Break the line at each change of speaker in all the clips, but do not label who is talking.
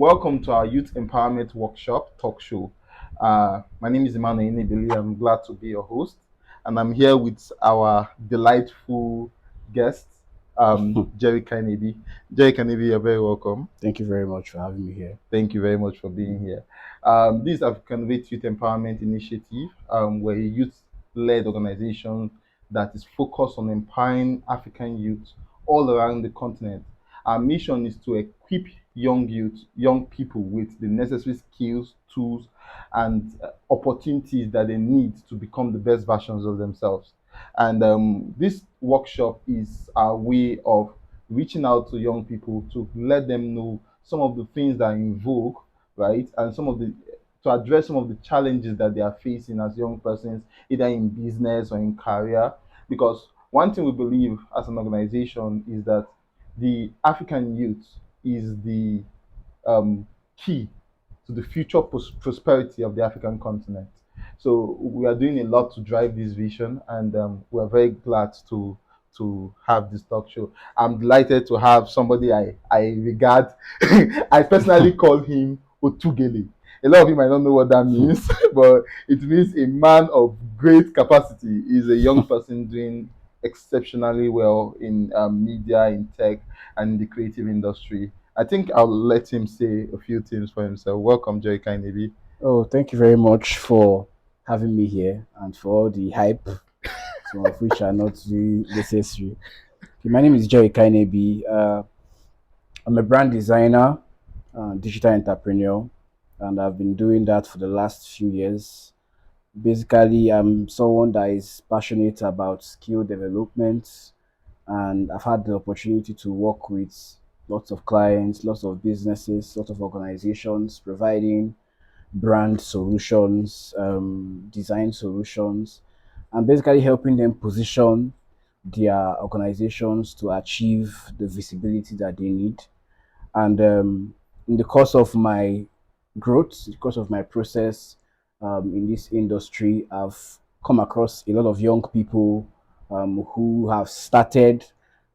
Welcome to our Youth Empowerment Workshop talk show. My name is Emmanuel Enebeli. I'm glad to be your host, and I'm here with our delightful guest, Jerry Kanyinebi. Jerry Kanyinebi, you're very welcome.
Thank you very much for having me here.
Thank you very much for being here. This is Africanovate Youth Empowerment Initiative. We're a youth-led organization that is focused on empowering African youth all around the continent. Our mission is to equip young people with the necessary skills, tools, and opportunities that they need to become the best versions of themselves. And this workshop is our way of reaching out to young people to let them know some of the things that are in vogue, right? And some of the to address some of the challenges that they are facing as young persons, either in business or in career. Because one thing we believe as an organization is that the African youth is the key to the future prosperity of the African continent. So we are doing a lot to drive this vision, and we are very glad to have this talk show. I'm delighted to have somebody I regard. I personally call him Otugele. A lot of you might not know what that means, but it means a man of great capacity. He's a young person doing exceptionally well in media, in tech, and in the creative industry. I think I'll let him say a few things for himself. Welcome, Jerry Kanyinebi.
Oh, thank you very much for having me here and for all the hype, some of which are not really necessary. Okay, my name is Jerry Kanyinebi. I'm a brand designer, digital entrepreneur, and I've been doing that for the last few years. Basically, I'm someone that is passionate about skill development, and I've had the opportunity to work with lots of clients, lots of businesses, lots of organizations providing brand solutions, design solutions, and basically helping them position their organizations to achieve the visibility that they need. And in the course of my growth, because of my process in this industry, I've come across a lot of young people who have started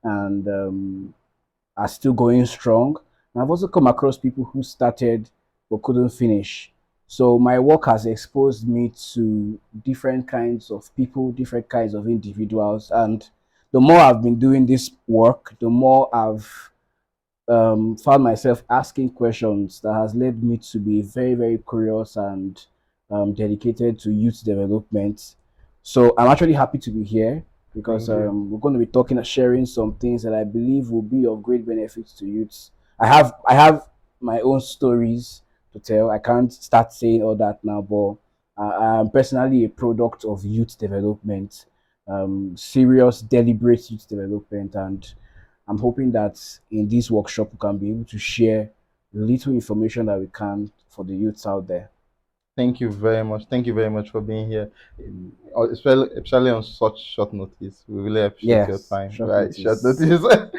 and are still going strong. And I've also come across people who started but couldn't finish. So my work has exposed me to different kinds of people, different kinds of individuals. And the more I've been doing this work, the more I've found myself asking questions that has led me to be very, very curious and dedicated to youth development. So I'm actually happy to be here because we're going to be talking, sharing some things that I believe will be of great benefit to youths. I have my own stories to tell. I can't start saying all that now, but I'm personally a product of youth development, serious, deliberate youth development, and I'm hoping that in this workshop we can be able to share the little information that we can for the youths out there.
Thank you very much. Thank you very much for being here, especially on such short notice. We really appreciate your
Yes,
time.
short
Right, short
notice.
notice.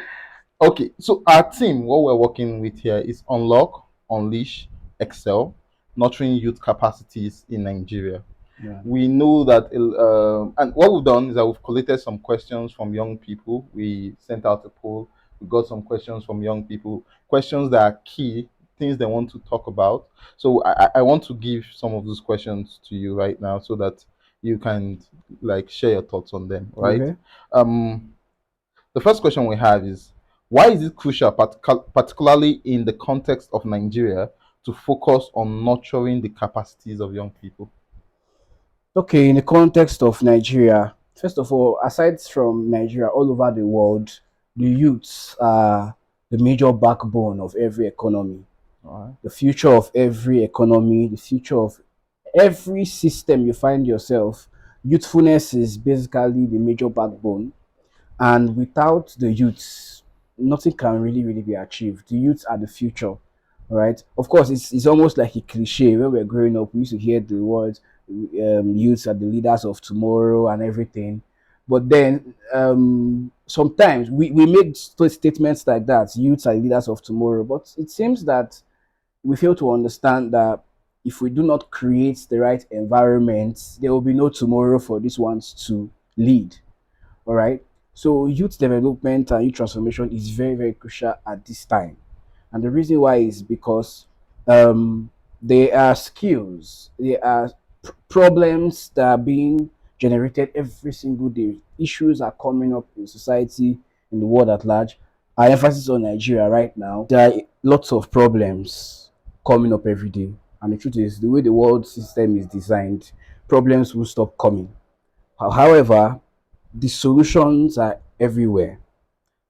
Okay, so our team, what we're working with here is unlock, unleash, excel, nurturing youth capacities in Nigeria.
Yeah.
We know that, and what we've done is that we've collected some questions from young people. We sent out a poll. We got some questions from young people, questions that are key, things they want to talk about. So I want to give some of those questions to you right now so that you can like share your thoughts on them, right?
Okay.
Um, the first question we have is why is it crucial, particularly in the context of Nigeria, to focus on nurturing the capacities of young people?
Okay, in the context of Nigeria, first of all, aside from Nigeria, all over the world, the youths are the major backbone of every economy.
All right.
The future of every economy, the future of every system you find yourself, youthfulness is basically the major backbone. And without the youths, nothing can really, really be achieved. The youths are the future, right? Of course, it's almost like a cliche. When we're growing up, we used to hear the words, youths are the leaders of tomorrow and everything. But then sometimes we make statements like that, youths are leaders of tomorrow. But it seems that we fail to understand that if we do not create the right environment, there will be no tomorrow for these ones to lead. All right. So youth development and youth transformation is very, very crucial at this time. And the reason why is because Um, there are skills, there are problems that are being generated every single day. Issues are coming up in society, in the world at large. Our emphasis on Nigeria right now, there are lots of problems coming up every day. And the truth is, the way the world system is designed, problems will stop coming. However, the solutions are everywhere,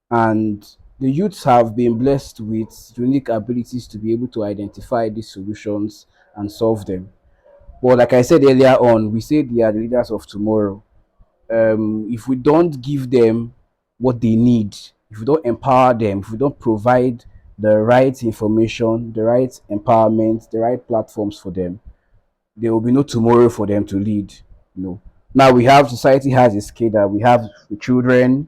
and the youths have been blessed with unique abilities to be able to identify these solutions and solve them. But like I said earlier on, we say they are the leaders of tomorrow. If we don't give them what they need, if we don't empower them, if we don't provide the right information, the right empowerment, the right platforms for them, there will be no tomorrow for them to lead. You know. Now we have society has a scale that we have the children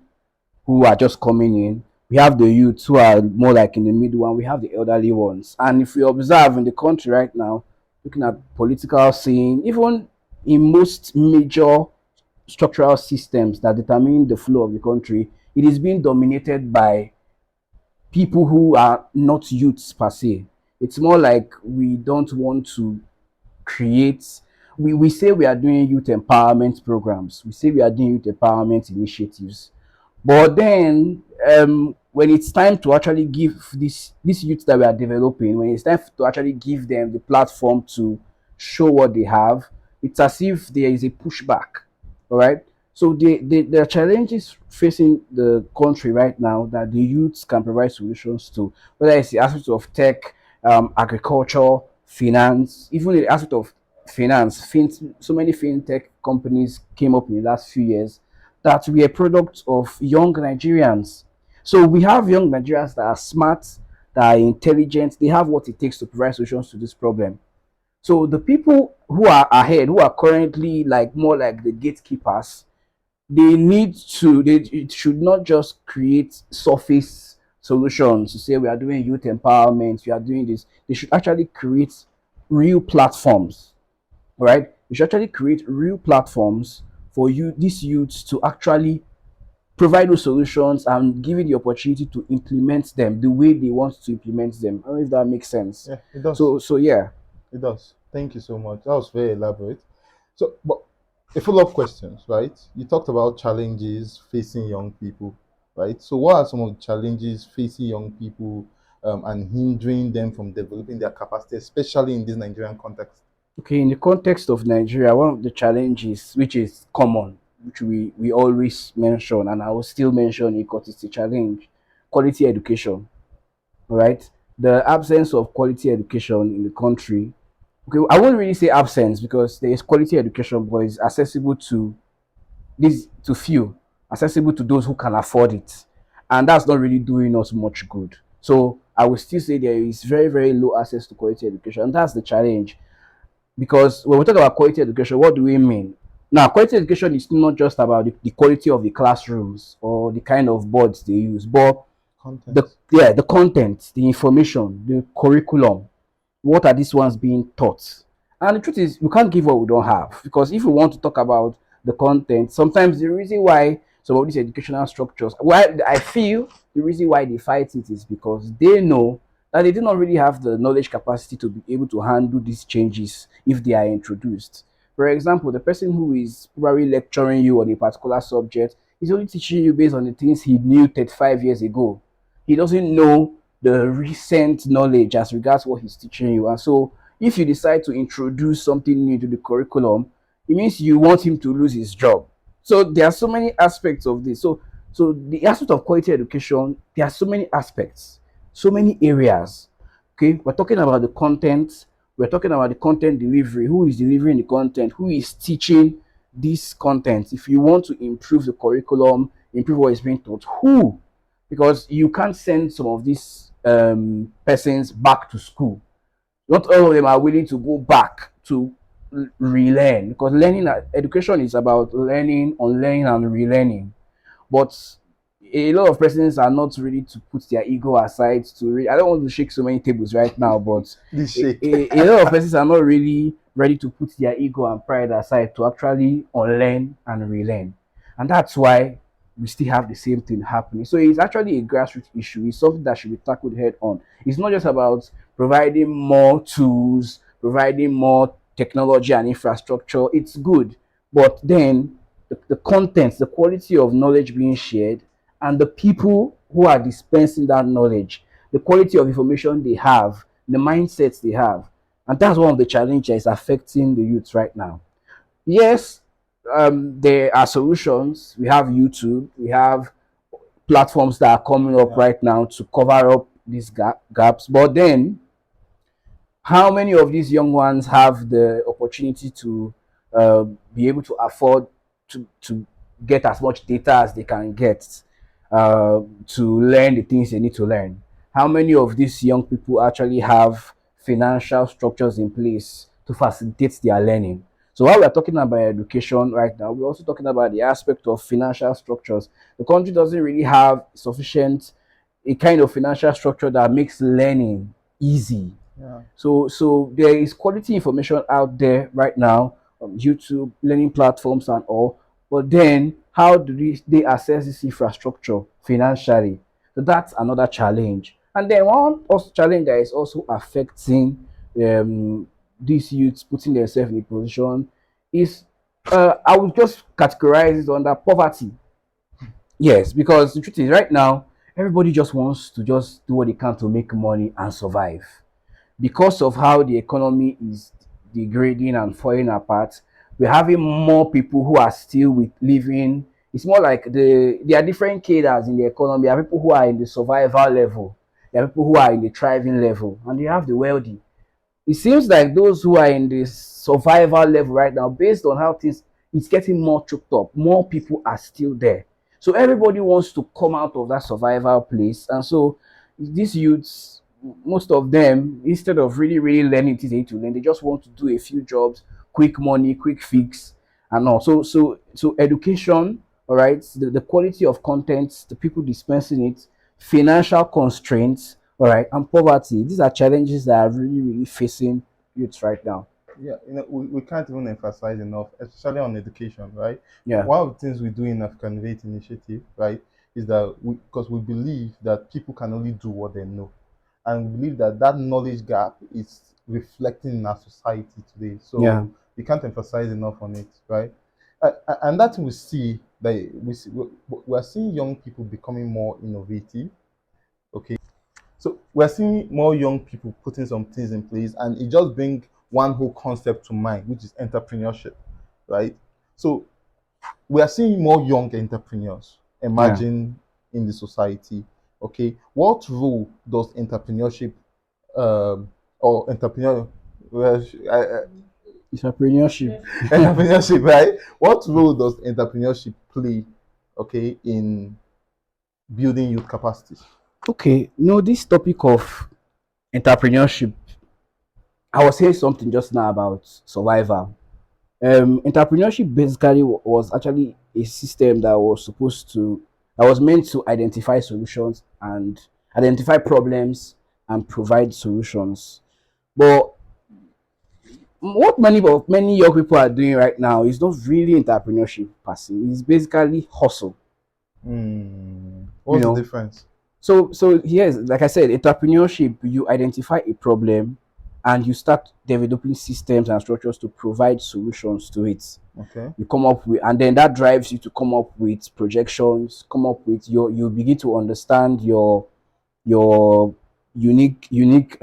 who are just coming in. We have the youths who are more like in the middle, and we have the elderly ones. And if we observe in the country right now, looking at political scene, even in most major structural systems that determine the flow of the country, it is being dominated by people who are not youths per se. It's more like we don't want to create, we say we are doing youth empowerment programs, we say we are doing youth empowerment initiatives, but then when it's time to actually give this youth that we are developing, when it's time to actually give them the platform to show what they have, it's as if there is a pushback. All right. So there are challenges facing the country right now that the youths can provide solutions to, whether it's the aspect of tech, agriculture, finance, even the aspect of finance. So many fintech companies came up in the last few years that we are products of young Nigerians. So we have young Nigerians that are smart, that are intelligent, they have what it takes to provide solutions to this problem. So the people who are ahead, who are currently like more like the gatekeepers, they it should not just create surface solutions to say we are doing youth empowerment, we are doing this. They should actually create real platforms, right? We should actually create real platforms for you, these youths, to actually provide those solutions and give it the opportunity to implement them the way they want to implement them. I don't know if that makes sense.
Yeah, it does.
So yeah.
It does. Thank you so much. That was very elaborate. So, but a follow-up questions, right? You talked about challenges facing young people, right? So, what are some of the challenges facing young people and hindering them from developing their capacity, especially in this Nigerian context?
Okay, in the context of Nigeria, one of the challenges which is common, which we always mention, and I will still mention it because it's a challenge, quality education. All right. The absence of quality education in the country. Okay, I won't really say absence because there is quality education, but it's accessible to this to few, accessible to those who can afford it, and that's not really doing us much good. So I will still say there is very very low access to quality education, and that's the challenge. Because when we talk about quality education, what do we mean? Now, quality education is not just about the quality of the classrooms or the kind of boards they use, but
Content.
the content, the information, the curriculum. What are these ones being taught? And the truth is, we can't give what we don't have, because if we want to talk about the content, sometimes the reason why some of these educational structures, why I feel the reason why they fight it is because they know that they do not really have the knowledge capacity to be able to handle these changes if they are introduced. For example, the person who is probably lecturing you on a particular subject is only teaching you based on the things he knew 35 years ago. He doesn't know the recent knowledge as regards what he's teaching you. And so if you decide to introduce something new to the curriculum, it means you want him to lose his job. So there are so many aspects of this. So the aspect of quality education, there are so many aspects, so many areas. Okay, we're talking about the content, we're talking about the content delivery, who is delivering the content, who is teaching this content. If you want to improve the curriculum, improve what is being taught, who? Because you can't send some of these persons back to school. Not all of them are willing to go back to relearn, because learning education is about learning, unlearning, and relearning. But a lot of persons are not ready to put their ego aside to I don't want to shake so many tables right now, but
This shake.
a lot of persons are not really ready to put their ego and pride aside to actually unlearn and relearn. And that's why we still have the same thing happening. So it's actually a grassroots issue. It's something that should be tackled head on. It's not just about providing more tools, providing more technology and infrastructure. It's good. But then the contents, the quality of knowledge being shared, and the people who are dispensing that knowledge, the quality of information they have, the mindsets they have. And that's one of the challenges affecting the youth right now. Yes, there are solutions. We have YouTube, we have platforms that are coming up
Yeah.
right now to cover up these gaps. But then, how many of these young ones have the opportunity to be able to afford to get as much data as they can get to learn the things they need to learn? How many of these young people actually have financial structures in place to facilitate their learning? So while we're talking about education right now, we're also talking about the aspect of financial structures. The country doesn't really have sufficient a kind of financial structure that makes learning easy.
Yeah.
So there is quality information out there right now on YouTube, learning platforms and all. But then how do they access this infrastructure financially? So that's another challenge. And then one also challenge that is also affecting these youths putting themselves in a position is I would just categorize it under poverty. Yes, because the truth is right now everybody just wants to just do what they can to make money and survive because of how the economy is degrading and falling apart. We're having more people who are still with living. It's more like there are different cadres in the economy. There are people who are in the survival level. There are people who are in the thriving level, and you have the wealthy. It seems like those who are in this survival level right now, based on how things it's getting more choked up, more people are still there. So everybody wants to come out of that survival place. And so these youths, most of them, instead of really, really learning things they need to learn, they just want to do a few jobs, quick money, quick fix, and all. So education, all right, the quality of content, the people dispensing it, financial constraints, all right, and poverty. These are challenges that are really, really facing youths right now.
Yeah, we can't even emphasize enough, especially on education, right?
Yeah,
One of the things we do in Africanovate Initiative, right, is that because we believe that people can only do what they know, and we believe that that knowledge gap is reflecting in our society today.
yeah,
So we can't emphasize enough on it, right? And that we see that we are seeing young people becoming more innovative. Okay, so we're seeing more young people putting some things in place, and it just brings one whole concept to mind, which is entrepreneurship, right? So we are seeing more young entrepreneurs
yeah.
emerging in the society. Okay, what role does entrepreneurship or entrepreneur well,
Entrepreneurship.
entrepreneurship, right? What role does entrepreneurship play, okay, in building youth capacities?
Okay, no, this topic of entrepreneurship, I was saying something just now about survival. Entrepreneurship basically was actually a system that was meant to identify solutions and identify problems and provide solutions. But what many young people are doing right now is not really entrepreneurship per se. It's basically hustle. You
What's the
know,
difference?
so yes, like I said, entrepreneurship, you identify a problem and you start developing systems and structures to provide solutions to it.
Okay.
You come up with, and then that drives you to come up with projections, come up with you begin to understand your unique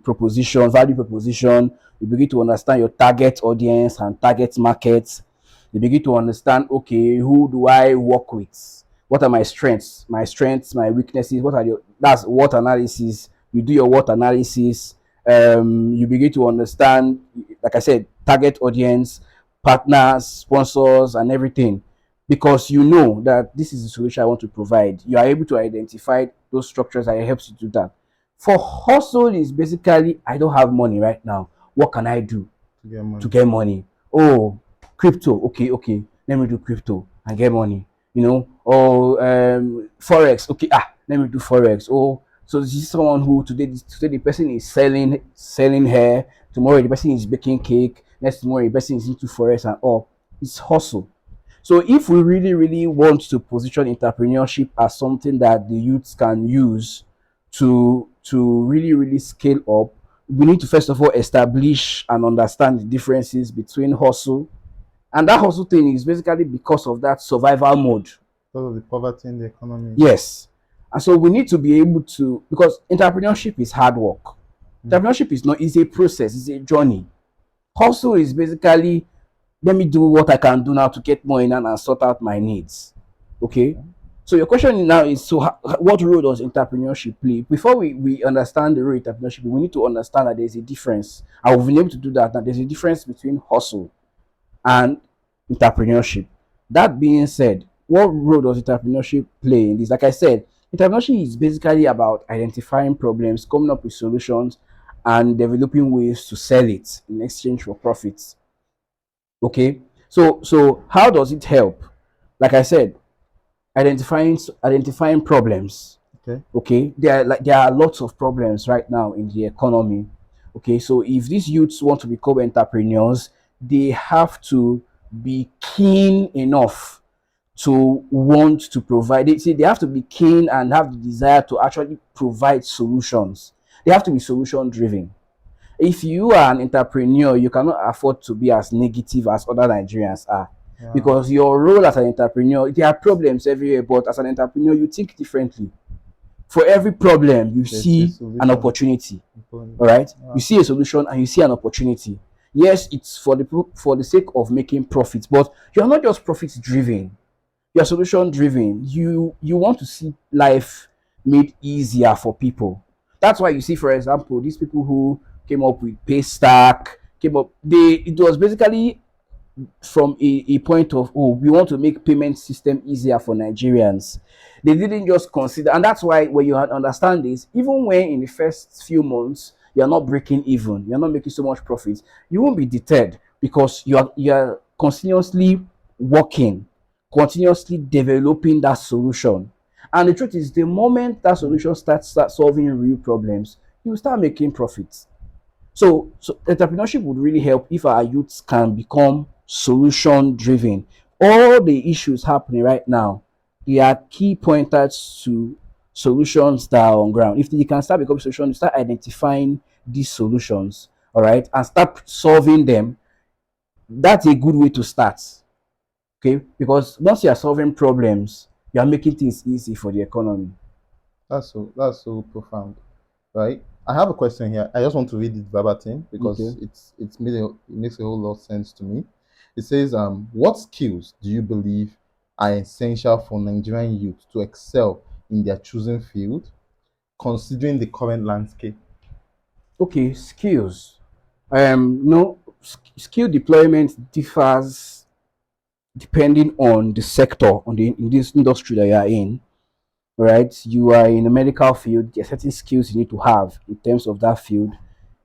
proposition, value proposition. You begin to understand your target audience and target markets. You begin to understand, okay, who do I work with? What are my strengths, my weaknesses? What are your that's what analysis. You do your what analysis. You begin to understand, like I said, target audience, partners, sponsors, and everything, because you know that this is the solution I want to provide. You are able to identify those structures that helps you do that. For hustle is basically, I don't have money right now. What can I do
To get
to
money.
get money? Oh, crypto. Okay, okay. Let me do crypto and get money. Or forex. Okay, let me do forex. Oh, so this is someone who today the person is selling hair. Tomorrow the person is baking cake. Next tomorrow the person is into forex and all. It's hustle. So if we really, really want to position entrepreneurship as something that the youths can use to to really, really scale up, we need to first of all establish and understand the differences between hustle. And that hustle thing is basically because of that survival mode.
Because of the poverty in the economy.
Yes. And so we need to be able to, because entrepreneurship is hard work. Entrepreneurship is not, it's a process, it's a journey. Hustle is basically, let me do what I can do now to get more in and sort out my needs. Okay. So your question now is, so what role does entrepreneurship play? Before we understand the role of entrepreneurship, we need to understand that there's a difference. And we've been able to do that. Now there's a difference between hustle and entrepreneurship. That being said, what role does entrepreneurship play in this? Like I said, entrepreneurship is basically about identifying problems, coming up with solutions, and developing ways to sell it in exchange for profits. Okay, so how does it help? Like I said, identifying problems.
Okay.
Okay, there are lots of problems right now in the economy. Okay, so if these youths want to become entrepreneurs, they have to be keen enough to want to provide. They have to be keen and have the desire to actually provide solutions. They have to be solution driven. If you are an entrepreneur, you cannot afford to be as negative as other Nigerians are. Yeah. Because your role as an entrepreneur, there are problems everywhere, but as an entrepreneur, you think differently. For every problem, you see an opportunity. All right, you see a solution and you see an opportunity. Yes, it's for the sake of making profits, but you're not just profit driven. You're solution driven. You want to see life made easier for people. That's why you see, for example, these people who came up with Paystack, it was basically from a point of, oh, we want to make payment system easier for Nigerians. They didn't just consider, and that's why when you understand this, even when in the first few months you're not breaking even, you're not making so much profit, you won't be deterred because you're continuously working, continuously developing that solution. And the truth is, the moment that solution starts solving real problems, you will start making profits. So entrepreneurship would really help if our youths can become solution driven. All the issues happening right now, they are key pointers to solutions that are on ground. If they can start becoming solutions, start identifying these solutions, all right, and start solving them, that's a good way to start. Okay, because once you are solving problems, you are making things easy for the economy.
That's so profound, right? I have a question here. I just want to read it verbatim because it makes a whole lot of sense to me. It says, what skills do you believe are essential for Nigerian youth to excel in their chosen field, considering the current landscape?
Okay, skills. No, skill deployment differs depending on the sector, in this industry that you are in. Right, you are in the medical field, there are certain skills you need to have in terms of that field.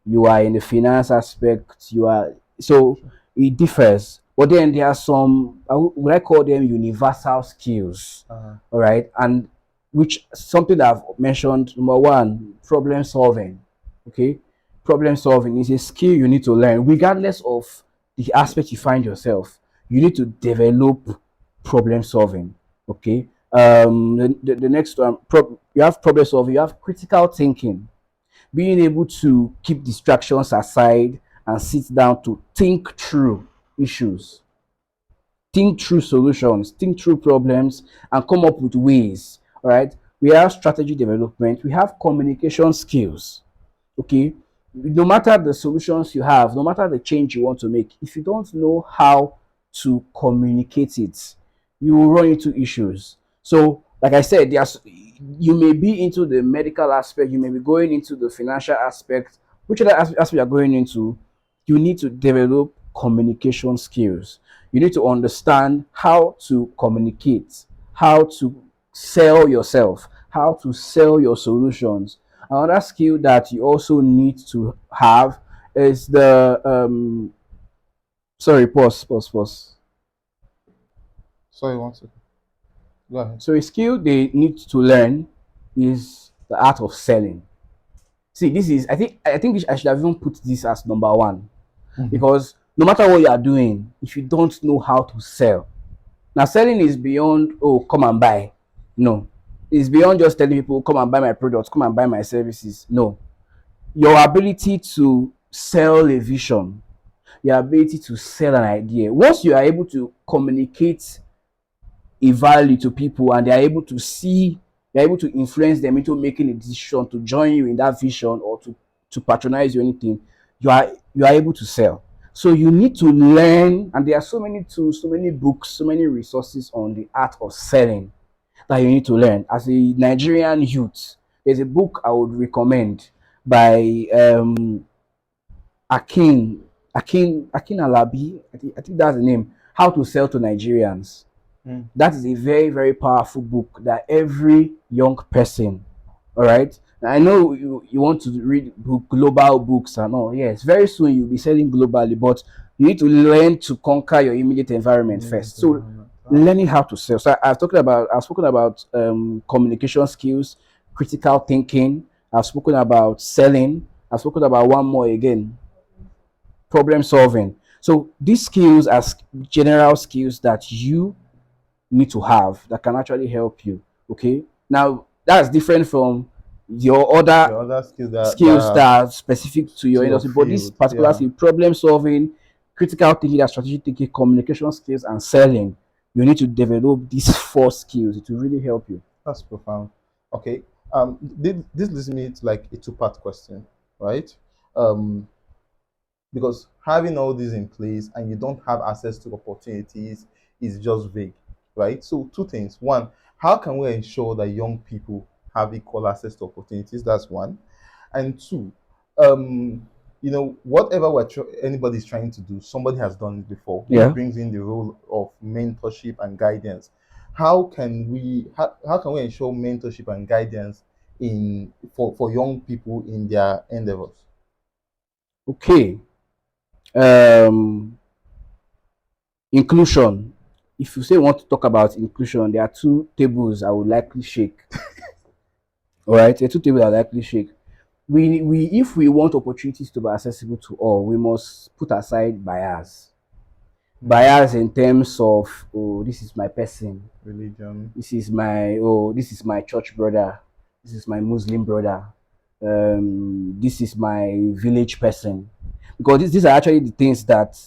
You are in the finance aspect, so it differs. But then there are some, would I call them universal skills? All right, and which something that I've mentioned. Number one, problem solving. Okay, problem solving is a skill you need to learn, regardless of the aspect you find yourself. You need to develop problem solving. Okay. The next one, you have problem solving, you have critical thinking, being able to keep distractions aside and sit down to think through issues, think through solutions, think through problems, and come up with ways. All right, we have strategy development, we have communication skills. Okay, no matter the solutions you have, no matter the change you want to make, if you don't know how to communicate it, you will run into issues. So, like I said, you may be into the medical aspect, you may be going into the financial aspect, whichever aspect you're going into, you need to develop communication skills. You need to understand how to communicate, how to sell yourself, how to sell your solutions. Another skill that you also need to have is the sorry, pause.
Sorry, one second. Go ahead.
So a skill they need to learn is the art of selling. See, this is I think I should have even put this as number one. Because no matter what you are doing, if you don't know how to sell, now selling is beyond, oh, come and buy. No, It's beyond just telling people, come and buy my products, come and buy my services. No. Your ability to sell a vision, your ability to sell an idea. Once you are able to communicate a value to people and they are able to see, you're able to influence them into making a decision to join you in that vision or to patronize you or anything, you are able to sell. So you need to learn, and there are so many tools, so many books, so many resources on the art of selling that you need to learn. As a Nigerian youth, there's a book I would recommend by Akin Alabi. I think that's the name. How to Sell to Nigerians.
Mm.
That is a very, very powerful book that every young person, all right. Now, I know you want to read global books and all. Yes, very soon you'll be selling globally, but you need to learn to conquer your immediate environment
Immediate
first. So
environment.
learning how to sell. So I've spoken about communication skills, critical thinking. I've spoken about selling. I've spoken about one more again, problem solving. So these skills are general skills that you need to have that can actually help you. Okay. Now that's different from your
The
other
other skills that
skills
are
that are specific to
to
your
your
industry, but this
field,
particular
yeah,
skill, problem solving, critical thinking, and strategic thinking, communication skills, and selling, you need to develop these four skills. It will really help you.
that's profound. Okay, this leads me to like a two-part question, right? Um, because having all these in place and you don't have access to opportunities is just vague, right? So two things. One, how can we ensure that young people have equal access to opportunities? That's one. And two, um, whatever anybody's trying to do, somebody has done it before, which
Yeah.
brings in the role of mentorship and guidance. How can we ensure mentorship and guidance for young people in their endeavors?
Okay. Um, Inclusion. If you say you want to talk about inclusion, there are two tables I would likely shake. All right, there are two tables I would likely shake. We if we want opportunities to be accessible to all, we must put aside bias.
Mm,
Bias in terms of, oh, this is my person,
religion.
this is my church brother, this is my Muslim brother, this is my village person. Because these are actually the things that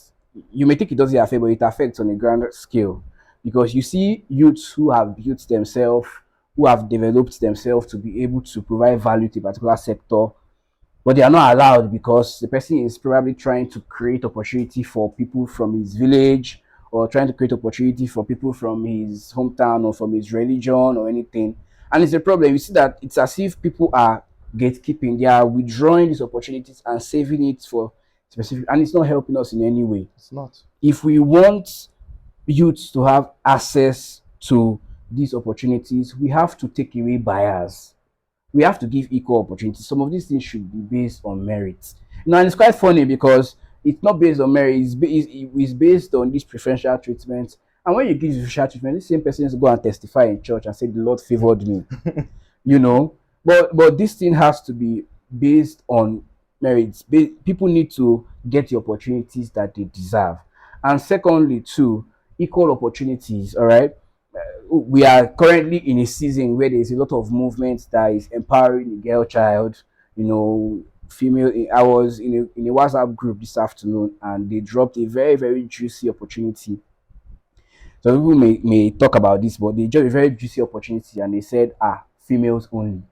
you may think it doesn't affect, but it affects on a grander scale. Because you see youths who have built themselves, who have developed themselves to be able to provide value to a particular sector, but they are not allowed because the person is probably trying to create opportunity for people from his village, or trying to create opportunity for people from his hometown or from his religion or anything. And it's a problem. You see that it's as if people are gatekeeping, they are withdrawing these opportunities and saving it for specific, and it's not helping us in any way.
It's not.
If we want youths to have access to these opportunities, we have to take away bias. We have to give equal opportunity. Some of these things should be based on merit. And it's quite funny because it's not based on merit, it's based on this preferential treatment. And when you give preferential treatment, the same person is go and testify in church and say, the Lord favored me, you know. But this thing has to be based on merits. People need to get the opportunities that they deserve. And secondly, too, equal opportunities, all right? We are currently in a season where there's a lot of movement that is empowering the girl child, female. I was in a WhatsApp group this afternoon and they dropped a very, very juicy opportunity. So people may talk about this, but they dropped a very juicy opportunity and they said, females only.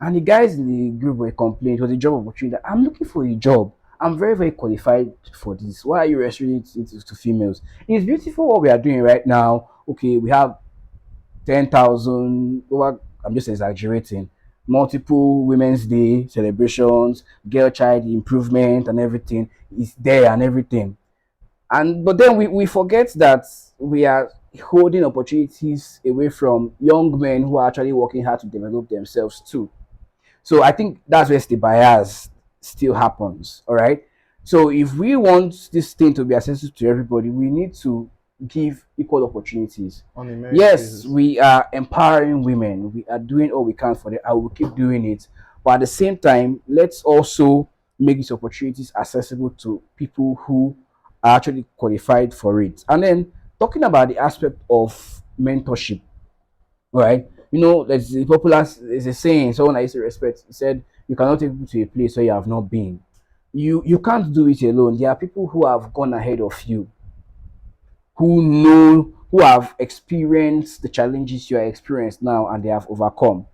And the guys in the group were complaining it was a job opportunity. I'm looking for a job. I'm very, very qualified for this. Why are you restricting it to females? It's beautiful what we are doing right now. Okay, we have 10,000 over, I'm just exaggerating, multiple Women's Day celebrations, girl child improvement, and everything is there and everything. And but then we forget that we are holding opportunities away from young men who are actually working hard to develop themselves too. So I think that's where the bias still happens. All right. So if we want this thing to be accessible to everybody, we need to give equal opportunities.
On a merit
Yes,
basis.
we are empowering women. We are doing all we can for them. I will keep doing it. But at the same time, let's also make these opportunities accessible to people who are actually qualified for it. And then talking about the aspect of mentorship, right? you know, there's a popular, there's a saying, someone I used to respect, he said, you cannot take people to a place where you have not been. You can't do it alone. There are people who have gone ahead of you, who know, who have experienced the challenges you are experiencing now and they have overcome.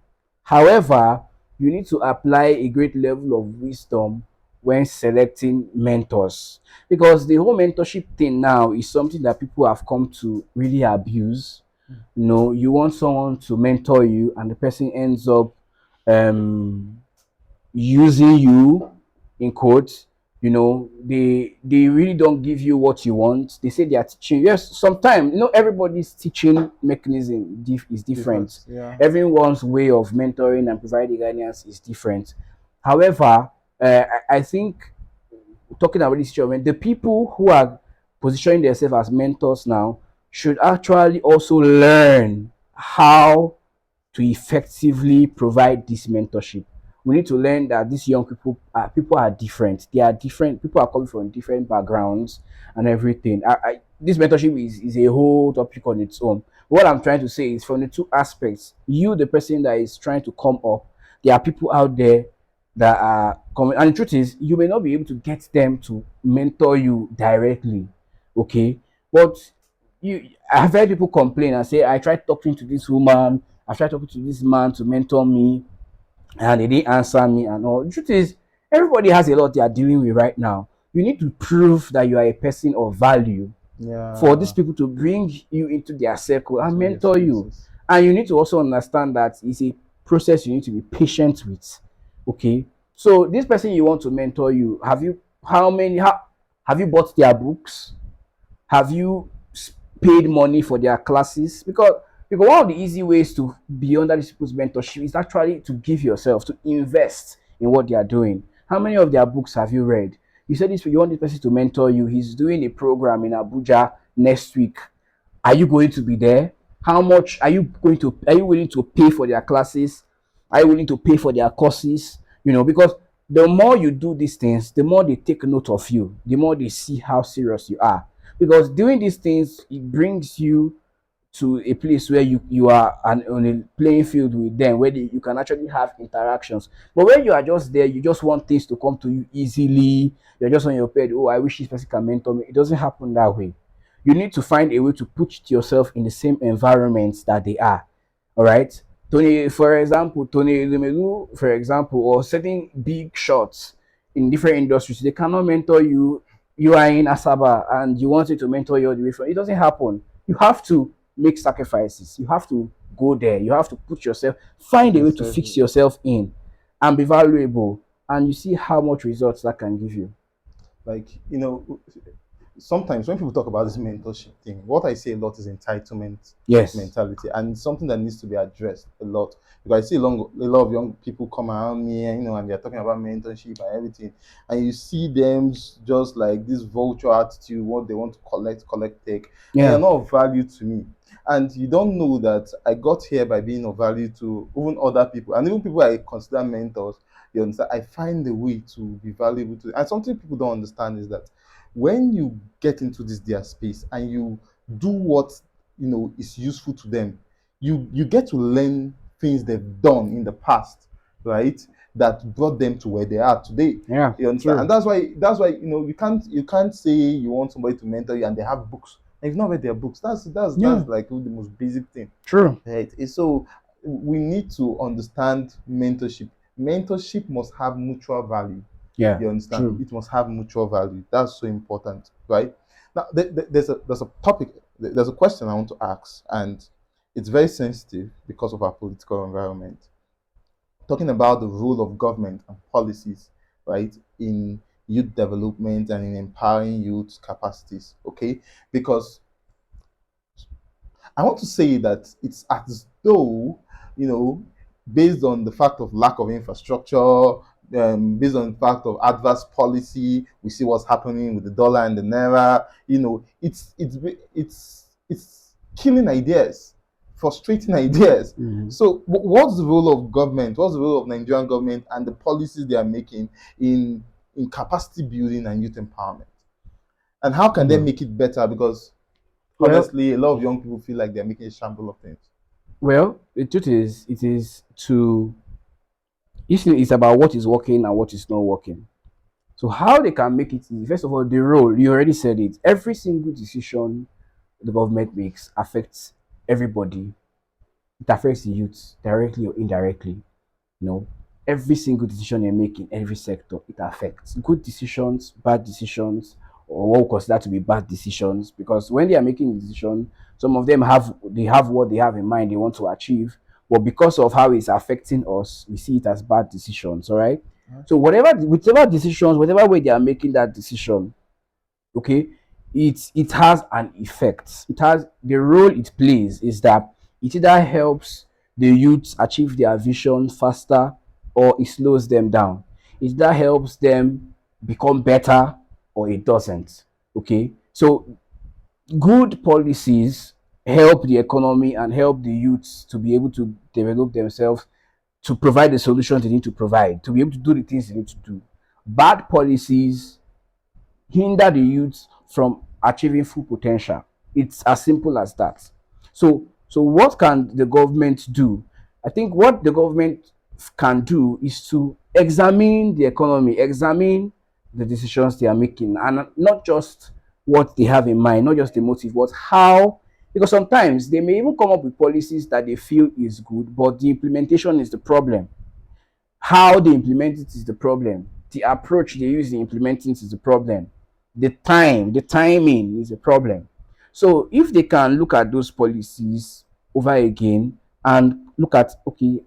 However, you need to apply a great level of wisdom when selecting mentors, because the whole mentorship thing now is something that people have come to really abuse. You know, you want someone to mentor you and the person ends up um using you, in quotes. You know, they really don't give you what you want. They say they are teaching. Yes, sometimes, you know, everybody's teaching mechanism is different.
Difference. Yeah.
Everyone's way of mentoring and providing guidance is different. However, I think, talking about this situation, the people who are positioning themselves as mentors now should actually also learn how to effectively provide this mentorship. We need to learn that these young people are different. They are different. People are coming from different backgrounds and everything. This mentorship is a whole topic on its own. What I'm trying to say is, from the two aspects, you, the person that is trying to come up, there are people out there that are coming, and the truth is, you may not be able to get them to mentor you directly, okay? But I've heard people complain and say, I tried talking to this woman, I tried talking to this man to mentor me, and they didn't answer me and all. The truth is, everybody has a lot they are dealing with right now. You need to prove that you are a person of value for these
Yeah.
people to bring you into their circle and
Into their
mentor you.
spaces.
And you need to also understand that it's a process you need to be patient with. Okay. So this person you want to mentor you, have you bought their books? Have you paid money for their classes? Because one of the easy ways to be under these people's mentorship is actually to give yourself, to invest in what they are doing. How many of their books have you read? You said this, you want this person to mentor you. He's doing a program in Abuja next week. Are you going to be there? How much are you willing to pay for their classes? Are you willing to pay for their courses? You know, because the more you do these things, the more they take note of you, the more they see how serious you are. Because doing these things, it brings you to a place where you are on a playing field with them, where you can actually have interactions. But when you are just there, you just want things to come to you easily. You're just on your bed. Oh, I wish this person can mentor me. It doesn't happen that way. You need to find a way to put yourself in the same environment that they are. All right. Tony Lumelu, for example, or certain big shots in different industries, they cannot mentor you. You are in Asaba and you want it to mentor you all the way from. It doesn't happen. You have to make sacrifices. You have to go there. You have to find a way to
Yourself.
fix yourself in and be valuable. And you see how much results that can give you.
Like, sometimes when people talk about this mentorship thing, what I say a lot is entitlement
Yes.
mentality, and it's something that needs to be addressed a lot. Because I see a lot of young people come around me, and they're talking about mentorship and everything, and you see them just like this vulture attitude, what they want to collect, collect, take, and you're
Yeah.
not of value to me. And you don't know that I got here by being of value to even other people, and even people I consider mentors. You understand? I find a way to be valuable to, and something people don't understand is that when you get into this their space and you do what is useful to them, you get to learn things they've done in the past, right? That brought them to where they are today.
Yeah.
You understand? And
True.
that's why you can't say you want somebody to mentor you and they have books and you've not read their books. That's
Yeah.
like the most basic thing,
True.
right? So we need to understand mentorship. Mentorship must have mutual value.
Yeah.
You understand?
True.
It must have mutual value. That's so important, right? Now, there's a topic, there's a question I want to ask, and it's very sensitive because of our political environment. Talking about the role of government and policies, right, in youth development and in empowering youth capacities. Okay, because I want to say that it's as though, you know, based on the fact of lack of infrastructure, based on the fact of adverse policy, we see what's happening with the dollar and the naira. It's killing ideas, frustrating ideas.
Mhm.
So, what's the role of government? What's the role of Nigerian government and the policies they are making in capacity building and youth empowerment? And how can they
Mm.
make it better? Because
Well,
honestly, a lot of young people feel like they're making a shamble of things.
Well, the truth is, it is to it's about what is working and what is not working. So how they can make it easy? First of all, the role, you already said it. Every single decision the government makes affects everybody. It affects the youth directly or indirectly. You know, every single decision they make in every sector, it affects good decisions, bad decisions, or what we consider to be bad decisions. Because when they are making decisions, some of them have what they have in mind they want to achieve, but because of how it's affecting us, we see it as bad decisions. All right. So whichever decisions, whatever way they are making that decision, okay, it has an effect. It has the role it plays is that it either helps the youth achieve their vision faster or it slows them down. It either helps them become better or it doesn't. Okay, so good policies help the economy and help the youths to be able to develop themselves, to provide the solutions they need to provide, to be able to do the things they need to do. Bad policies hinder the youth from achieving full potential. It's as simple as that. So what can the government do? I think what the government can do is to examine the economy, examine the decisions they are making, and not just what they have in mind, not just the motive, but how. Because sometimes they may even come up with policies that they feel is good, but the implementation is the problem. How they implement it is the problem. The approach they use in implementing it is the problem. The timing is a problem. So if they can look at those policies over again and look at, okay,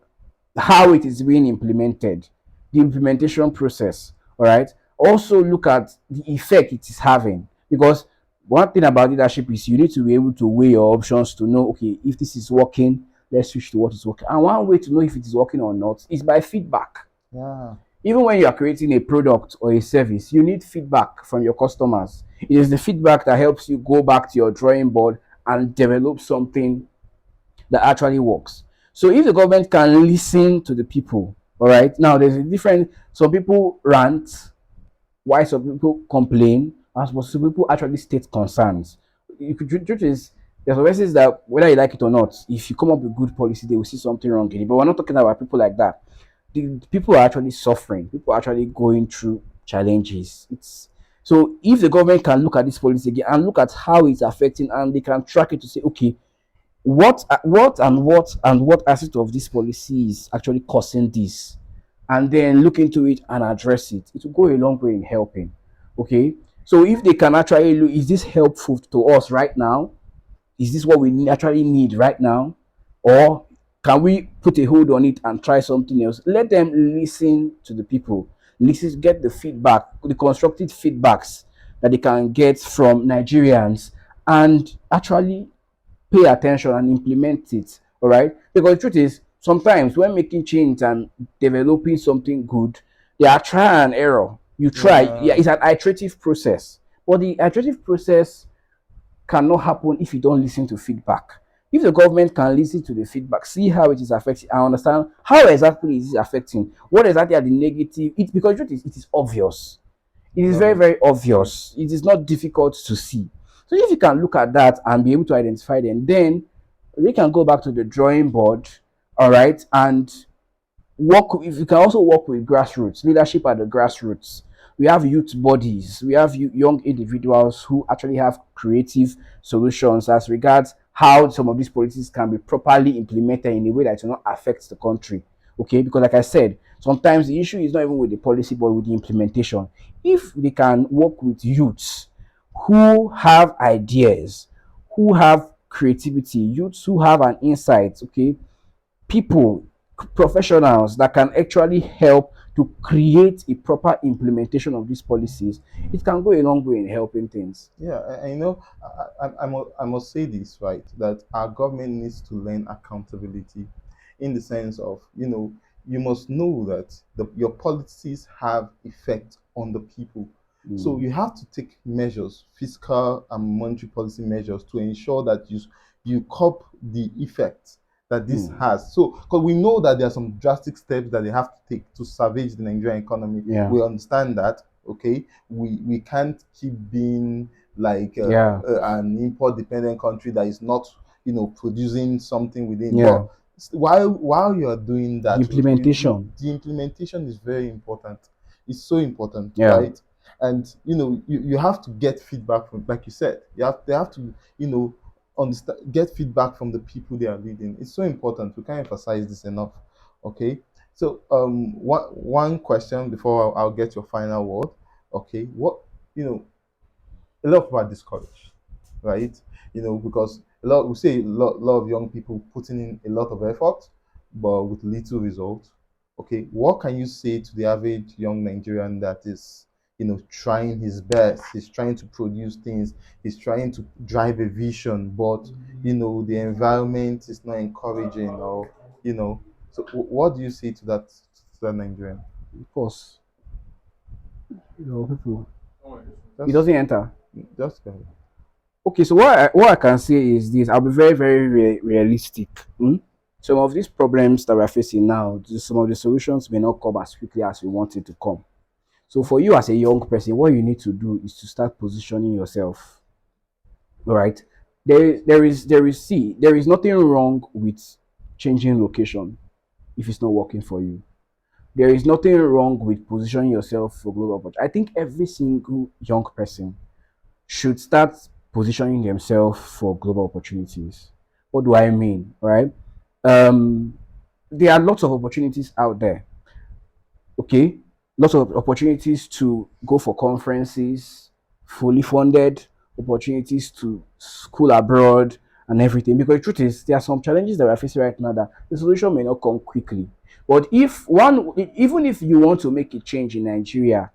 how it is being implemented, the implementation process, all right. Also look at the effect it is having, because one thing about leadership is you need to be able to weigh your options to know, okay, if this is working, let's switch to what is working. And one way to know if it is working or not is by feedback.
Yeah.
Even when you are creating a product or a service, you need feedback from your customers. It is the feedback that helps you go back to your drawing board and develop something that actually works. So if the government can listen to the people, all right. Now there's a different. Some people rant, why some people complain, and some people actually state concerns. Truth is, there's always that whether you like it or not, if you come up with good policy, they will see something wrong in it. But we're not talking about people like that. The people are actually suffering. People are actually going through challenges. It's so if the government can look at this policy again and look at how it's affecting, and they can track it to say, okay, what aspect of this policy is actually causing this, and then look into it and address it, it will go a long way in helping. Okay, so if they can actually look, is this helpful to us right now? Is this what we actually need right now? Or can we put a hold on it and try something else? Let them listen to the people, listen, get the feedback, the constructive feedbacks that they can get from Nigerians, and actually pay attention and implement it. All right. Because the truth is, sometimes when making change and developing something good, there are trial and error. You try, yeah,
Yeah.
it's an iterative process. But the iterative process cannot happen if you don't listen to feedback. If the government can listen to the feedback, see how it is affecting, and understand how exactly is it affecting, what exactly are the negative, it because the truth is, it is obvious. It is very,
Love it.
very obvious. It is not difficult to see. So if you can look at that and be able to identify them, then we can go back to the drawing board, all right, and work. If you can also work with grassroots leadership at the grassroots, we have youth bodies, we have young individuals who actually have creative solutions as regards how some of these policies can be properly implemented in a way that will not affect the country. Okay, because like I said, sometimes the issue is not even with the policy but with the implementation. If they can work with youths who have ideas, who have creativity, youths who have an insight, okay, people, professionals that can actually help to create a proper implementation of these policies, it can go a long way in helping things.
Yeah, I must say this, right? That our government needs to learn accountability in the sense of, you must know that your policies have effect on the people. So
Mm,
you have to take measures, fiscal and monetary policy measures, to ensure that you curb the effects that this
mm,
has. So, because we know that there are some drastic steps that they have to take to salvage the Nigerian economy.
yeah,
We understand that, okay? We can't keep being like
yeah,
an import dependent country that is not, producing something within.
Yeah.
But while you are doing
The
that,
implementation.
the implementation is very important. It's so important,
Yeah.
right? And you have to get feedback from, like you said, they have to understand, get feedback from the people they are leading. It's so important. We can't emphasize this enough. Okay. So one question before I'll get your final word. Okay. What you know a lot of people are discouraged, right? Because we see lot of young people putting in a lot of effort, but with little result. Okay, what can you say to the average young Nigerian that is, trying his best? He's trying to produce things. He's trying to drive a vision, but the environment is not encouraging, or you know. So, what do you say to that Nigerian?
Of course. People. It
Just,
doesn't enter.
just go ahead.
Okay, so what I can say is this: I'll be very, very realistic. Some of these problems that we're facing now, some of the solutions may not come as quickly as we want it to come. So for you as a young person, what you need to do is to start positioning yourself. All right. There is nothing wrong with changing location if it's not working for you. There is nothing wrong with positioning yourself for global opportunity. I think every single young person should start positioning themselves for global opportunities. What do I mean? All right. Um, there are lots of opportunities out there. Okay, lots of opportunities to go for conferences, fully funded, opportunities to school abroad and everything. Because the truth is, there are some challenges that we're facing right now that the solution may not come quickly. But even if you want to make a change in Nigeria,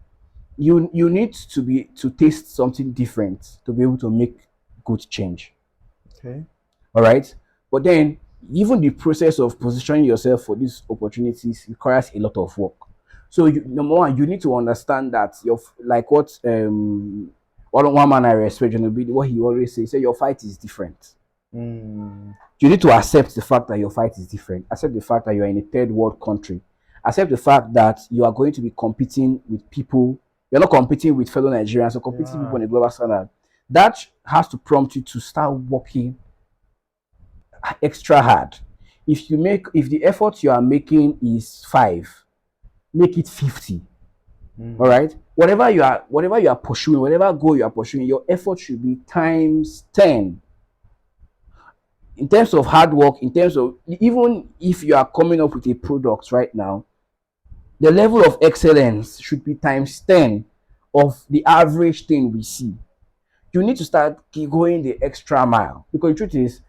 you need to taste something different to be able to make good change.
Okay.
All right. But then, even the process of positioning yourself for these opportunities requires a lot of work. So, number one, you need to understand that like what one man I respect, Enebeli, what he always says, say your fight is different.
Mm.
You need to accept the fact that your fight is different. Accept the fact that you are in a third world country. Accept the fact that you are going to be competing with people. You're not competing with fellow Nigerians, you're competing with people on a global standard. That has to prompt you to start working extra hard. If the effort you are making is 5, make it 50. All right. Whatever you are pursuing, whatever goal you are pursuing, your effort should be times 10. In terms of hard work, in terms of, even if you are coming up with a product right now, the level of excellence should be times 10 of the average thing we see. You need to start going the extra mile, because the truth is,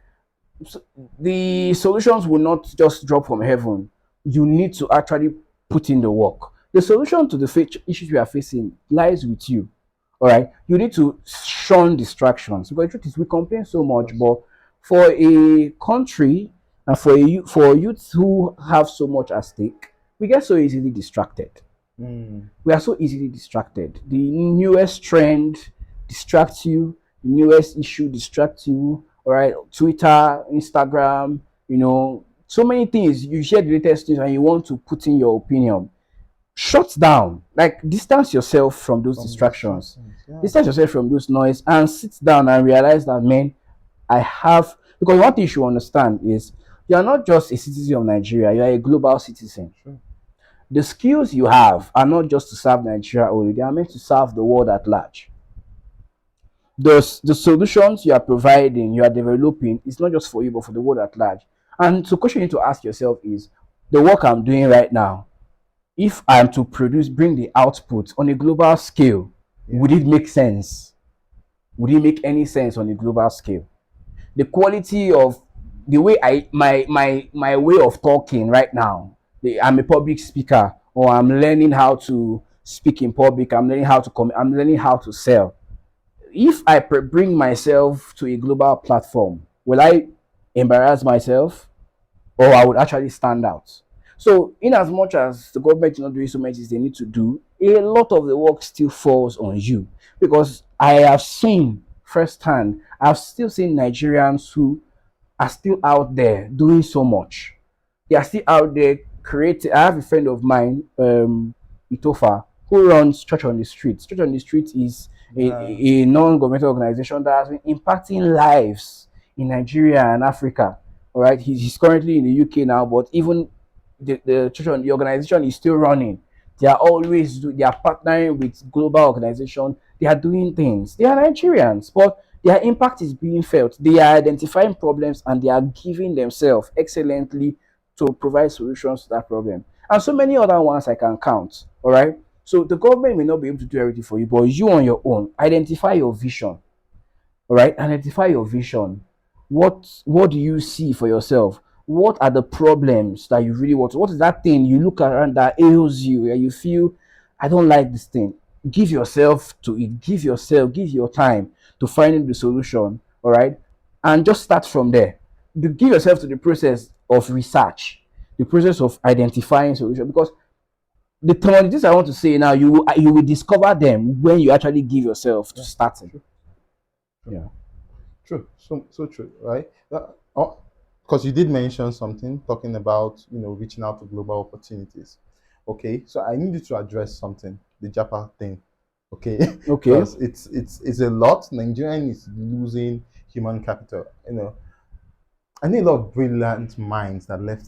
the solutions will not just drop from heaven. You need to actually put in the work. The solution to the issues we are facing lies with you. All right. You need to shun distractions, because the truth is, we complain so much, but for a country and for youth who have so much at stake, we get so easily distracted. We are so easily distracted. The newest trend distracts you. The newest issue distracts you. All right, Twitter, Instagram, so many things. You share the latest news and you want to put in your opinion. Shut down. Like, distance yourself from those distractions.
Yeah.
Distance yourself from those noise and sit down and realize that, man, because one thing you should understand is you are not just a citizen of Nigeria, you are a global citizen.
Sure.
The skills you have are not just to serve Nigeria only, they are meant to serve the world at large. The solutions you are providing, you are developing, is not just for you, but for the world at large. And so, the question you need to ask yourself is, the work I'm doing right now, if I'm to bring the output on a global scale, would it make sense? Would it make any sense on a global scale? The quality of the way my way of talking right now, I'm a public speaker, or I'm learning how to speak in public, I'm learning how to I'm learning how to sell. If I bring myself to a global platform, will I embarrass myself, or I would actually stand out? So, in as much as the government is not doing so much as they need to do, a lot of the work still falls on you. Because I have seen firsthand, I've still seen Nigerians who are still out there doing so much. They are still out there creating. I have a friend of mine, Itofa, who runs Church on the Street. Church on the Street is a non-governmental organization that has been impacting lives in Nigeria and Africa. All right, he's currently in the UK now, but even the church, the organization is still running. They are they are partnering with global organization. They are doing things. They are Nigerians, but their impact is being felt. They are identifying problems and they are giving themselves excellently to provide solutions to that problem. And so many other ones I can count. All right. So the government may not be able to do everything for you, but you on your own, identify your vision. All right, identify your vision. What do you see for yourself? What are the problems that you really want? What is that thing you look around that ails you and you feel, I don't like this thing? Give yourself to it. Give your time to finding the solution. All right, and just start from there. Give yourself to the process of research, the process of identifying solution, because the technologies I want to say now, you will discover them when you actually give yourself to starting. Yeah.
True, so true, right? Because you did mention something talking about reaching out to global opportunities. Okay, so I need you to address something, the Japa thing. Okay,
Okay.
because it's a lot. Nigerian is losing human capital. I know a lot of brilliant minds that left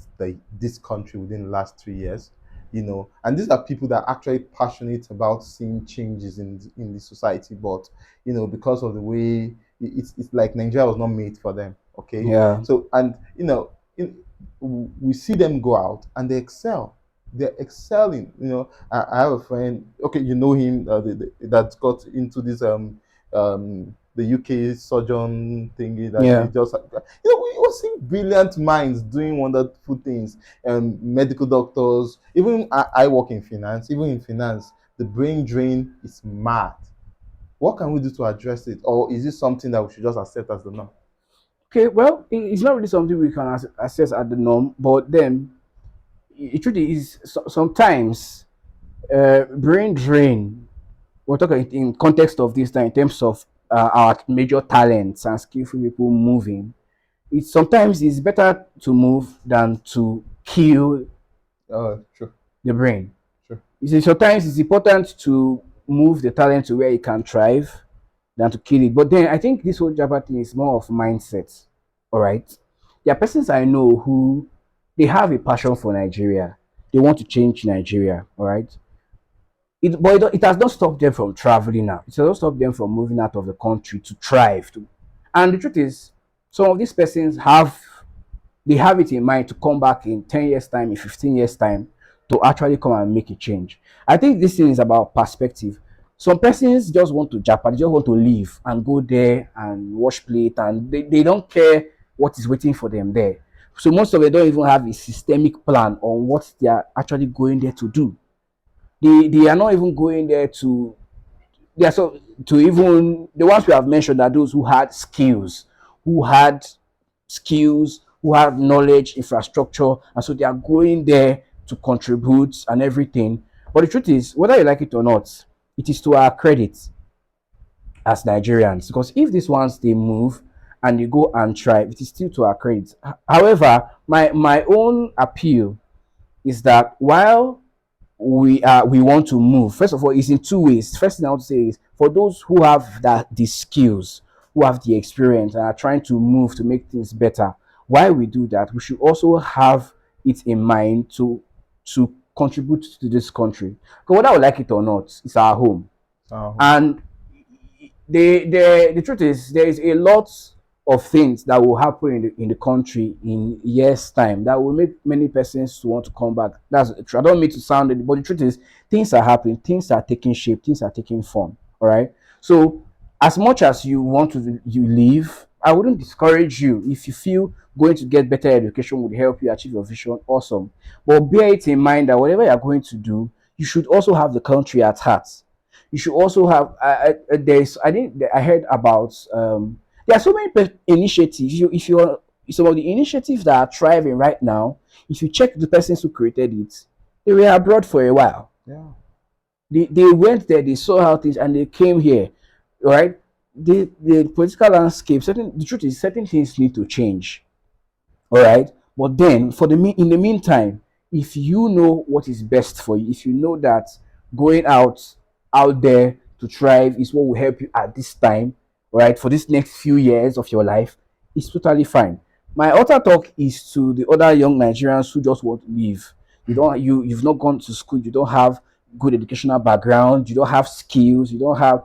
this country within the last 3 years. And these are people that are actually passionate about seeing changes in the society, but because of the way it's like Nigeria was not made for them. Okay,
Yeah.
so and we see them go out and they excel. They're excelling. I have a friend. Okay, you know him that got into this the UK surgeon thingy that he
Yeah.
just we were seeing brilliant minds doing wonderful things. Medical doctors, even I work in finance. Even in finance, the brain drain is mad. What can we do to address it, or is it something that we should just accept as the norm?
Okay. Well, it's not really something we can assess at the norm, but then it truly is sometimes brain drain. We're talking in context of this time in terms of our major talents and skillful people moving. It sometimes is better to move than to kill
True,
the brain.
true.
You see, sometimes it's important to move the talent to where it can thrive than to kill it. But then I think this whole Java thing is more of mindset. All right. There are persons I know who they have a passion for Nigeria. They want to change Nigeria. All right. It has not stopped them from traveling out. It has not stopped them from moving out of the country to thrive. And the truth is, some of these persons have it in mind to come back in 10 years' time, in 15 years' time, to actually come and make a change. I think this thing is about perspective. Some persons just want to Japan, they just want to leave and go there and wash plate, and they don't care what is waiting for them there. So most of them don't even have a systemic plan on what they are actually going there to do. They are not even going there to they are so to even the ones we have mentioned are those who had skills, who have knowledge, infrastructure, and so they are going there to contribute and everything. But the truth is, whether you like it or not, it is to our credit as Nigerians, because if these ones they move and they go and try, it is still to our credit. However, my own appeal is that while we want to move, first of all, it's in two ways. First thing I want to say is for those who have the skills, who have the experience and are trying to move to make things better, while we do that, we should also have it in mind to contribute to this country, because whether we like it or not, it's our home.
Uh,
And the truth is there is a lot of things that will happen in the country in years time that will make many persons to want to come back. That's true. I don't mean to sound it, but the truth is things are happening, things are taking shape, things are taking form. All right. So as much as you want to you leave, I wouldn't discourage you. If you feel going to get better education would help you achieve your vision, awesome. But bear it in mind that whatever you're going to do, you should also have the country at heart. You should also have there's I think I heard about there are so many initiatives. If you're some of the initiatives that are thriving right now, if you check the persons who created it, they were abroad for a while.
yeah.
They went there, they saw how things, and they came here. Right? The political landscape, the truth is certain things need to change. All right. But then in the meantime, if you know what is best for you, if you know that going out there to thrive is what will help you at this time, right, for this next few years of your life, It's totally fine. My other talk is to the other young Nigerians who just want to leave. You've not gone to school, you don't have good educational background, you don't have skills, you don't have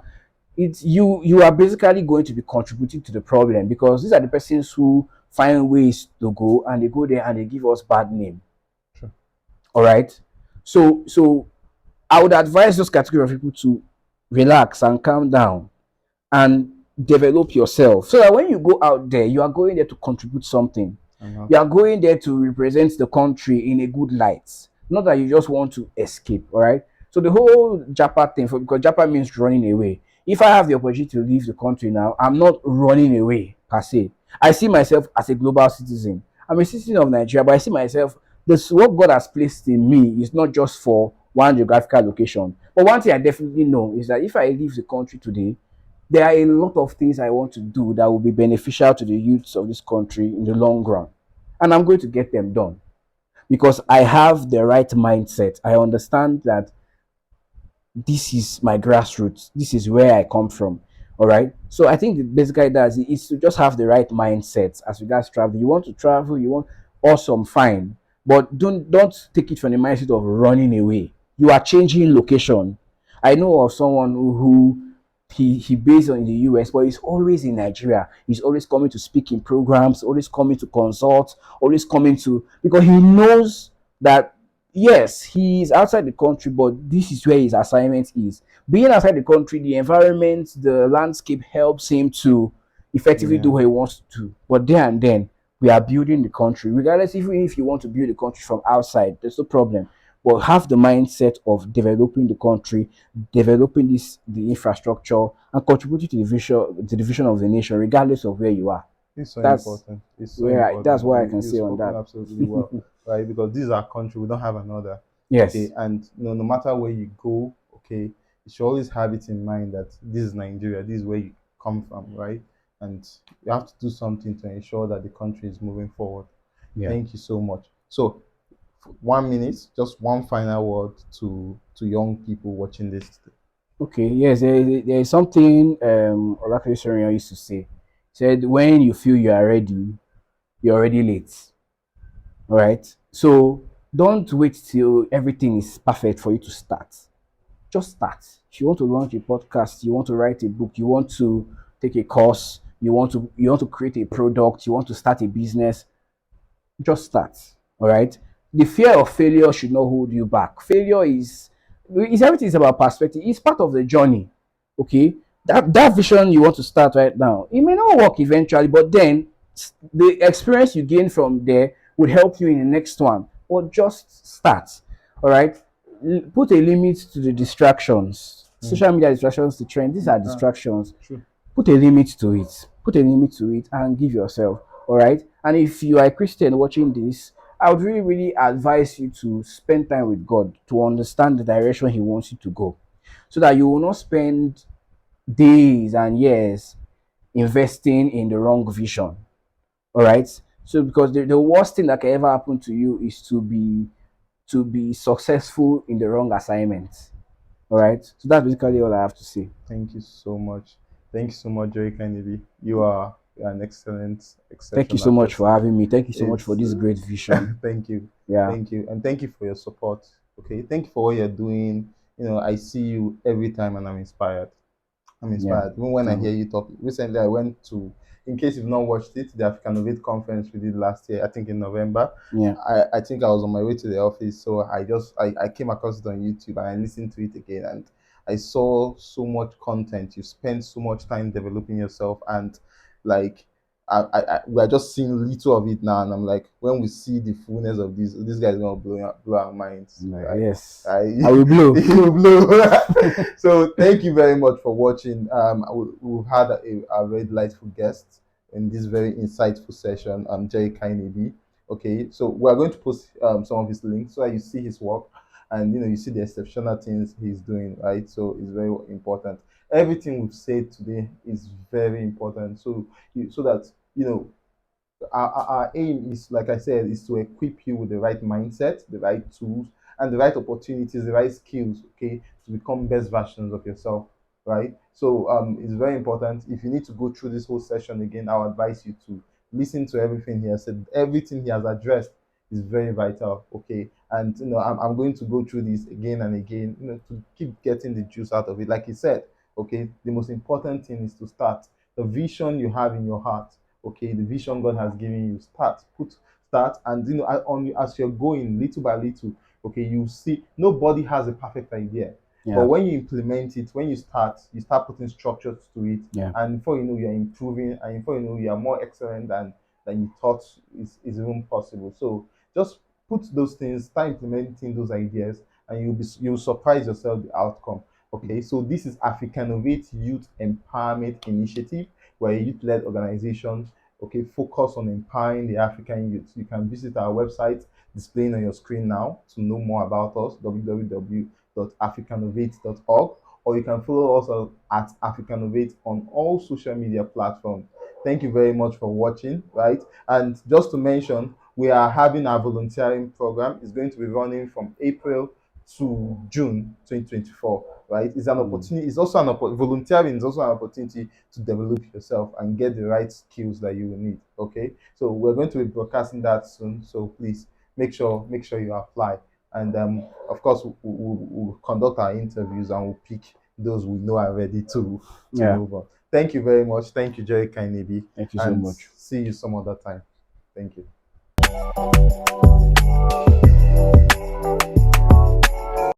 it's you are basically going to be contributing to the problem, because these are the persons who find ways to go, and they go there and they give us bad name.
Sure.
All right. So I would advise those category of people to relax and calm down and develop yourself, so that when you go out there, you are going there to contribute something.
Uh-huh.
You are going there to represent the country in a good light, not that you just want to escape. All right. So the whole Japa thing, because Japa means running away. If I have the opportunity to leave the country now, I'm not running away per se. I see myself as a global citizen. I'm a citizen of Nigeria, but I see myself, this what God has placed in me is not just for one geographical location. But one thing I definitely know is that if I leave the country today, there are a lot of things I want to do that will be beneficial to the youths of this country in the long run. And I'm going to get them done because I have the right mindset. I understand that this is my grassroots, this is where I come from. All right. So I think the basic idea is to just have the right mindset as regards travel. You want to travel, you want, awesome, fine. But don't take it from the mindset of running away. You are changing location. I know of someone who he based on the US, but he's always in Nigeria. He's always coming to speak in programs, always coming to consult, always coming to, because he knows that yes, he is outside the country, but this is where his assignment is. Being outside the country, the environment, the landscape helps him to effectively do
Yeah.
what he wants to do. But there and then, we are building the country. Regardless, even if you want to build the country from outside, there's no problem. But have the mindset of developing the country, developing the infrastructure, and contributing to the vision of the nation, regardless of where you are.
It's so
That's
important. It's so
that's
important.
what I can
You've
say on
spoken
that.
absolutely well, right? Because this is our country. We don't have another. Okay.
Yes.
And no matter where you go, okay, you should always have it in mind that this is Nigeria. This is where you come from, right? And you have to do something to ensure that the country is moving forward.
Yeah.
Thank you so much. So, 1 minute, just one final word to young people watching this.
Okay, yes, there is something Olakere Soria used to say. Said when you feel you are ready, you're already late. All right. So don't wait till everything is perfect for you to start. Just start. If you want to launch a podcast, you want to write a book, you want to take a course, you want to create a product, you want to start a business, just start. All right. The fear of failure should not hold you back. Failure is everything is about perspective. It's part of the journey. Okay. That vision you want to start right now, it may not work eventually, but then the experience you gain from there would help you in the next one. Or just start. All right. Put a limit to the distractions.
Hmm.
Social media distractions, the trend. These are
Ah,
distractions.
true.
Put a limit to it. Put a limit to it and give yourself. All right. And if you are a Christian watching this, I would really, really advise you to spend time with God to understand the direction He wants you to go, so that you will not spend days and years investing in the wrong vision. All right. So because the worst thing that can ever happen to you is to be successful in the wrong assignment. All right. So that's basically all I have to say.
Thank you so much. Thank you so much, Jerry Kanyinebi. You are an excellent,
Thank you so
exceptional
much for
person.
having me. Thank you so much for
It's
this great vision.
thank you,
Yeah.
thank you, and thank you for your support. Okay, thank you for what you're doing. I see you every time, and I'm inspired. I'm
Yeah.
inspired. Even when I hear
So
you talk, recently I went to, in case you've not watched it, the Africanovate conference we did last year, I think in November.
yeah.
I think I was on my way to the office, so I came across it on YouTube and I listened to it again, and I saw so much content. You spent so much time developing yourself, and like we are just seeing little of it now, and I'm like, when we see the fullness of this guy is gonna blow our minds, right?
Yes.
I
I will blow.
you blow. So thank you very much for watching. We've had a very delightful guest in this very insightful session, Jerry Kanyinebi. Okay, so we are going to post some of his links so that you see his work, and you see the exceptional things he's doing, right? So it's very important. Everything we've said today is very important. So that our aim is, like I said, is to equip you with the right mindset, the right tools, and the right opportunities, the right skills, okay, to become best versions of yourself, right? So it's very important. If you need to go through this whole session again, I'll advise you to listen to everything he has said. Everything he has addressed is very vital. Okay, and I'm going to go through this again and again, to keep getting the juice out of it. Like he said, okay, the most important thing is to start. The vision you have in your heart, okay, the vision God has given you, start, and as you're going little by little, okay, you see nobody has a perfect idea. But
Yeah.
when you implement it, when you start putting structures to it,
Yeah.
and before you know, you're improving, and before you know, you are more excellent than you thought is even possible. So just put those things, start implementing those ideas, and you'll surprise yourself the outcome. Okay, so this is Africanovate Youth Empowerment Initiative. We're a youth-led organization, okay, focus on empowering the African youth. You can visit our website displaying on your screen now to know more about us, www.africanovate.org, or you can follow us at Africanovate on all social media platforms. Thank you very much for watching, right? And just to mention, we are having our volunteering program. It's going to be running from April to June 2024, right? It's an opportunity. It's also volunteering is also an opportunity to develop yourself and get the right skills that you will need. Okay, so we're going to be broadcasting that soon. So please make sure you apply. And of course, we'll conduct our interviews and we'll pick those we know are ready to
Yeah.
move on. Thank you very much. Thank you, Jerry Kanyinebi,
Thank you so
and
much.
see you some other time. Thank you.